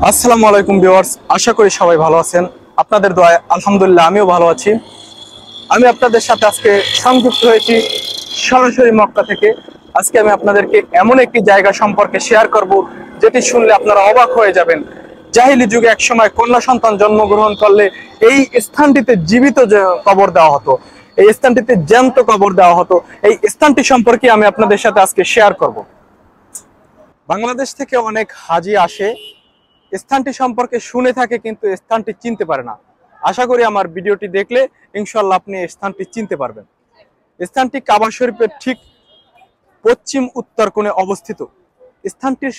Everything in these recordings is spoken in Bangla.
আসসালামু আলাইকুম ভিউয়ার্স, আশা করি সবাই ভালো আছেন। আপনাদের দোয়ায় আলহামদুলিল্লাহ আমিও ভালো আছি। আমি আপনাদের সাথে আজকে সংযুক্ত হয়েছি সরাসরি মক্কা থেকে। আজকে আমি আপনাদেরকে এমন একটি জায়গা সম্পর্কে শেয়ার করব যেটি শুনলে আপনারা অবাক হয়ে যাবেন। জাহিলি যুগে একসময় কন্যা সন্তান জন্মগ্রহণ করলে এই স্থানটিতে জীবিত কবর দেওয়া হতো, এই স্থানটিতে জ্যান্ত কবর দেওয়া হতো। এই স্থানটি সম্পর্কে আমি আপনাদের সাথে আজকে শেয়ার করব। বাংলাদেশ থেকে অনেক হাজি আসে, স্থানটি সম্পর্কে শুনে থাকে কিন্তু স্থানটি চিনতে পারে না। আশা করি আমার ভিডিওটি দেখলে ইনশাআল্লাহ আপনি এই স্থানটি চিনতে পারবেন। স্থানটি কাবা শরীফের ঠিক পশ্চিম উত্তর কোণে অবস্থিত। স্থানটির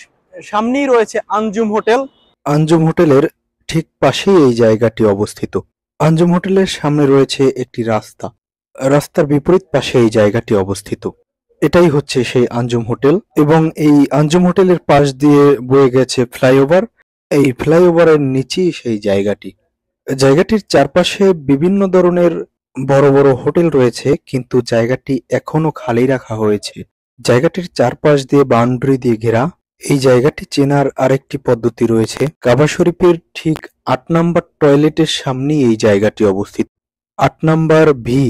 সামনেই রয়েছে আঞ্জুম হোটেল। আঞ্জুম হোটেলের ঠিক পাশেই এই জায়গাটি অবস্থিত। আঞ্জুম হোটেলের সামনে রয়েছে একটি রাস্তা, রাস্তার বিপরীত পাশে এই জায়গাটি অবস্থিত। এটাই হচ্ছে সেই আঞ্জুম হোটেল এবং এই আঞ্জুম হোটেলের পাশ দিয়ে বয়ে গেছে ফ্লাইওভার। এই ফ্লাইওভারের নিচেই সেই জায়গাটি। জায়গাটির চারপাশে বিভিন্ন ধরনের বড় বড় হোটেল রয়েছে, কিন্তু জায়গাটি এখনো খালি রাখা হয়েছে। জায়গাটির চারপাশ দিয়ে বাউন্ডারি দিয়ে ঘেরা। এই জায়গাটি চেনার আরেকটি পদ্ধতি রয়েছে। কাবা শরীফের ঠিক ৮ নম্বর টয়লেটের সামনেই এই জায়গাটি অবস্থিত। ৮ নম্বর ভি।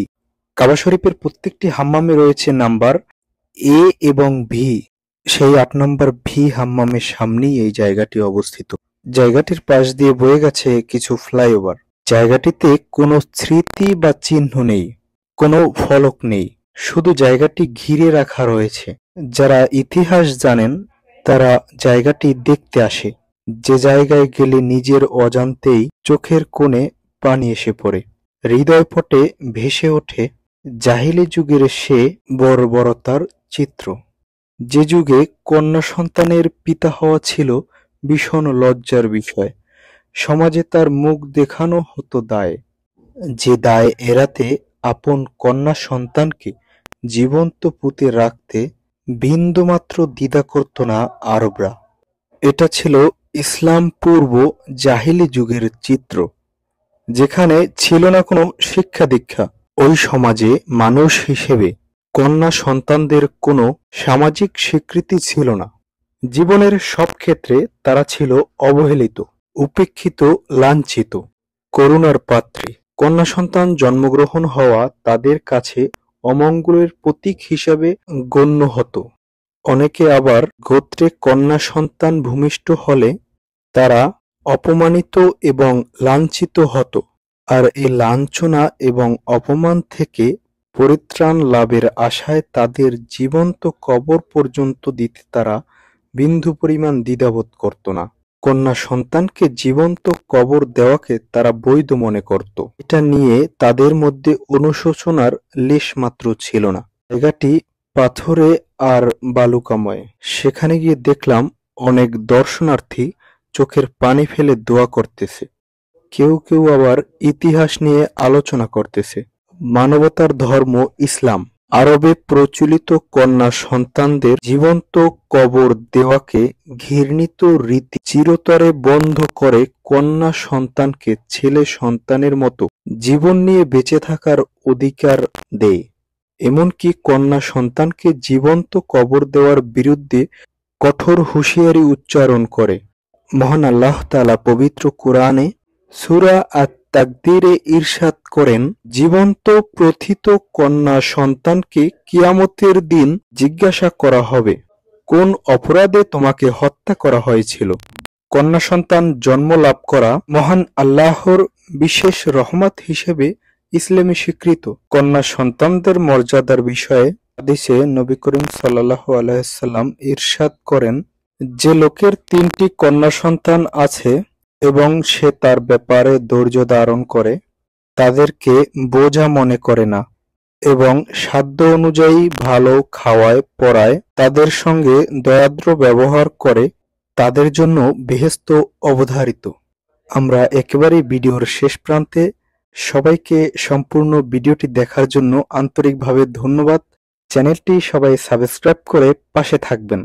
কাবা শরীফের প্রত্যেকটি হাম্মামে রয়েছে নাম্বার এ এবং ভি। সেই ৮ নম্বর ভি হাম্মামের সামনেই এই জায়গাটি অবস্থিত। জায়গাটির পাশ দিয়ে বয়ে গেছে কিছু ফ্লাইওভার। জায়গাটিতে কোনো স্মৃতি বা চিহ্ন নেই, কোনো ফলক নেই, শুধু জায়গাটি ঘিরে রাখা রয়েছে। যারা ইতিহাস জানেন তারা জায়গাটি দেখতে আসে। যে জায়গায় গেলে নিজের অজান্তেই চোখের কোণে পানি এসে পড়ে, হৃদয়পটে ভেসে ওঠে জাহিলি যুগের সে বর্বরতার চিত্র। যে যুগে কন্যা সন্তানের পিতা হওয়া ছিল ভীষণ লজ্জার বিষয়। সমাজে তার মুখ দেখানো হতো দায়। যে দায় এড়াতে আপন কন্যা সন্তানকে জীবন্ত পুঁতে রাখতে বিন্দুমাত্র দ্বিধা করত না আরবরা। এটা ছিল ইসলাম পূর্ব জাহিলি যুগের চিত্র, যেখানে ছিল না কোনো শিক্ষা দীক্ষা। ওই সমাজে মানুষ হিসেবে কন্যা সন্তানদের কোনো সামাজিক স্বীকৃতি ছিল না। জীবনের সব ক্ষেত্রে তারা ছিল অবহেলিত, উপেক্ষিত, লাঞ্ছিত, করুণার পাত্রী। কন্যা সন্তান জন্মগ্রহণ হওয়া তাদের কাছে অমঙ্গলের প্রতীক হিসাবে গণ্য হতো। অনেকে আবার গোত্রে কন্যা সন্তান ভূমিষ্ঠ হলে তারা অপমানিত এবং লাঞ্ছিত হতো। আর এই লাঞ্ছনা এবং অপমান থেকে পরিত্রাণ লাভের আশায় তাদের জীবন্ত কবর পর্যন্ত দিতে তারা বিন্দু পরিমাণ দ্বিধাবোধ করত না। কন্যা সন্তানকে জীবন্ত কবর দেওয়াকে তারা বৈধ মনে করত। এটা নিয়ে তাদের মধ্যে অনুশোচনার লেশমাত্র ছিল না। জায়গাটি পাথরে আর বালুকাময়। সেখানে গিয়ে দেখলাম অনেক দর্শনার্থী চোখের পানি ফেলে দোয়া করতেছে। কেউ কেউ আবার ইতিহাস নিয়ে আলোচনা করতেছে। মানবতার ধর্ম ইসলাম আরবে প্রচলিত কন্যা সন্তানদের জীবন্ত কবর দেওয়াকে ঘৃণিত রীতি চিরতরে বন্ধ করে কন্যা সন্তানকে ছেলে সন্তানের মতো জীবন নিয়ে বেঁচে থাকার অধিকার দেয়। এমনকি কন্যা সন্তানকে জীবন্ত কবর দেওয়ার বিরুদ্ধে কঠোর হুঁশিয়ারি উচ্চারণ করে। মহান আল্লাহ তাআলা পবিত্র কুরআনে সূরা আত-তাকদীরে ইরশাদ করেন, জীবন্ত প্রথিত কন্যা সন্তানকে কিয়ামতের দিন জিজ্ঞাসা করা হবে, কোন অপরাধে তোমাকে হত্যা করা হয়েছিল। কন্যা সন্তান জন্ম লাভ করা মহান আল্লাহর বিশেষ রহমত হিসেবে ইসলামে স্বীকৃত। কন্যা সন্তানদের মর্যাদার বিষয়ে হাদিসে নবী করিম সাল্লাল্লাহু আলাইহি ওয়াসাল্লাম ইরশাদ করেন, যে লোকের ৩টি কন্যা সন্তান আছে এবং সে তার ব্যাপারে ধৈর্য ধারণ করে, তাদেরকে বোঝা মনে করে না এবং সাধ্য অনুযায়ী ভালো খাওয়ায় পরায়, তাদের সঙ্গে দয়াদ্র ব্যবহার করে, তাদের জন্য বেহেশত অবধারিত। আমরা একেবারেই ভিডিওর শেষ প্রান্তে। সবাইকে সম্পূর্ণ ভিডিওটি দেখার জন্য আন্তরিকভাবে ধন্যবাদ। চ্যানেলটি সবাই সাবস্ক্রাইব করে পাশে থাকবেন।